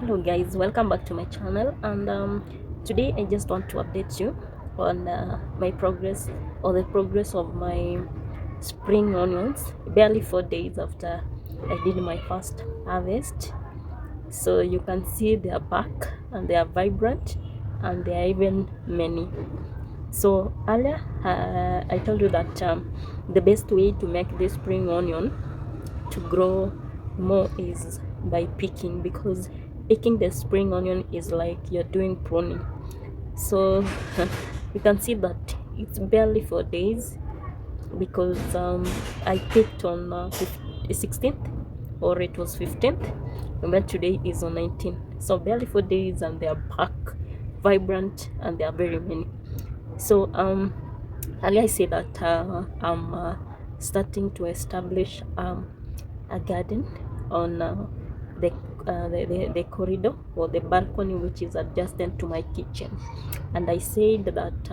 Hello guys, welcome back to my channel. And today I just want to update you on my progress, or the progress of my spring onions barely 4 days after I did my first harvest. So you can see they are back and they are vibrant and they are even many. So earlier I told you that the best way to make this spring onion to grow more is by picking, because picking the spring onion is like you're doing pruning. So you can see that it's barely 4 days, because I picked on 16th, or it was 15th, and then today is on 19th. So barely 4 days and they are back vibrant and they are very many. So earlier I said that I'm starting to establish a garden on the, the corridor, or the balcony, which is adjacent to my kitchen. And I said that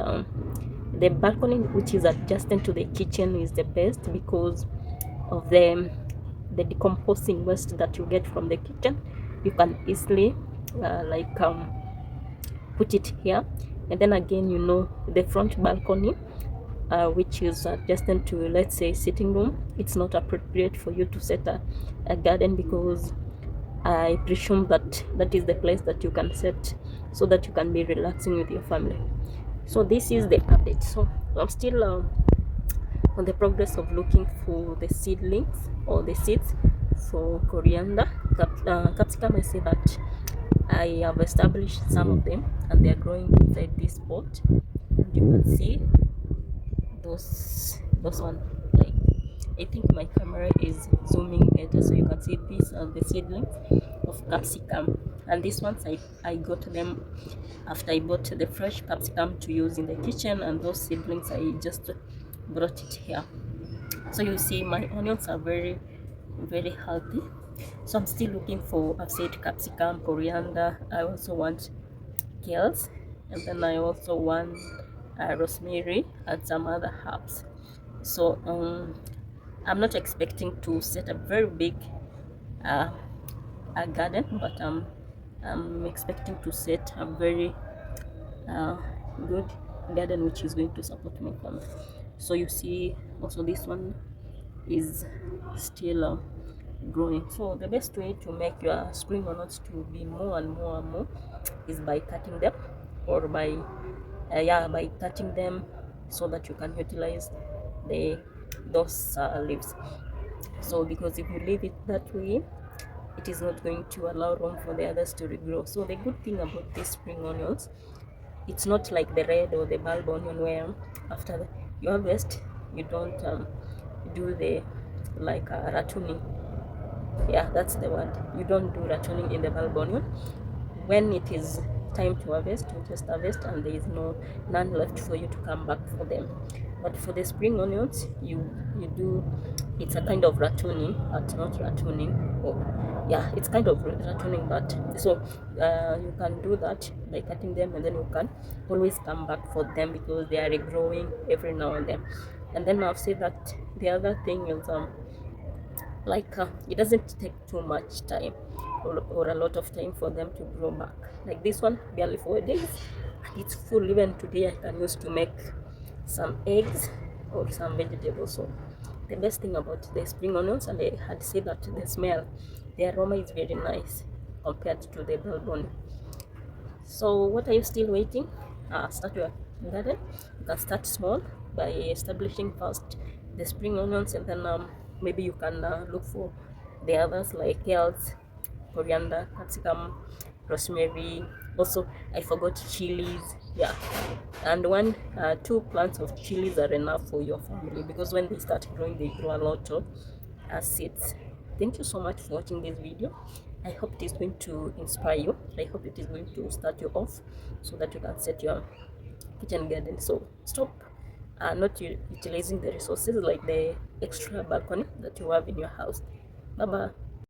the balcony which is adjacent to the kitchen is the best because of the decomposing waste that you get from the kitchen. You can easily put it here. And then again, the front balcony, which is adjacent to, let's say, sitting room, it's not appropriate for you to set a garden, because I presume that that is the place that you can set so that you can be relaxing with your family. So this is the update. So I'm still on the progress of looking for the seedlings, or the seeds for coriander. Capsicum, I say that I have established some of them and they are growing inside this pot. And you can see those one, like, I think my camera is zooming better, so you can see these are the seedlings of capsicum. And these ones I got them after I bought the fresh capsicum to use in the kitchen, and those seedlings I just brought it here. So you see my onions are very healthy. So I'm still looking for, I've said, capsicum, coriander. I also want kales, and then I also want rosemary and some other herbs. So I'm not expecting to set a very big uh, a garden, but I'm expecting to set a very uh, good garden which is going to support my family. So you see also this one is still growing. So the best way to make your spring onions to be more and more and more is by cutting them, or by cutting them, so that you can utilize the those leaves. So because if you leave it that way, it is not going to allow room for the others to regrow. So the good thing about these spring onions, it's not like the red or the bulb onion, where after you harvest you don't do the ratooning. Yeah, that's the word. You don't do ratooning in the bulb onion. When it is time to harvest, you just harvest, and there is none left for you to come back for them. But for the spring onions, you do, it's a kind of ratooning, but not ratooning. Oh, yeah, it's kind of ratooning, but so you can do that by cutting them, and then you can always come back for them, because they are regrowing every now and then. And then I've said that the other thing is it doesn't take too much time, or a lot of time for them to grow back. Like this one, barely 4 days, and it's full. Even today I can use to make some eggs or some vegetables. So the best thing about the spring onions, and I had said that the smell, the aroma is very nice compared to the bulb onion. So what are you still waiting? Start your garden. You can start small by establishing first the spring onions, and then maybe you can look for the others like kales, coriander, capsicum, rosemary. Also, I forgot chilies. Yeah, and two plants of chilies are enough for your family, because when they start growing, they grow a lot of seeds. Thank you so much for watching this video. I hope it is going to inspire you. I hope it is going to start you off, so that you can set your kitchen garden. So stop not utilizing the resources, like the extra balcony that you have in your house. Bye bye.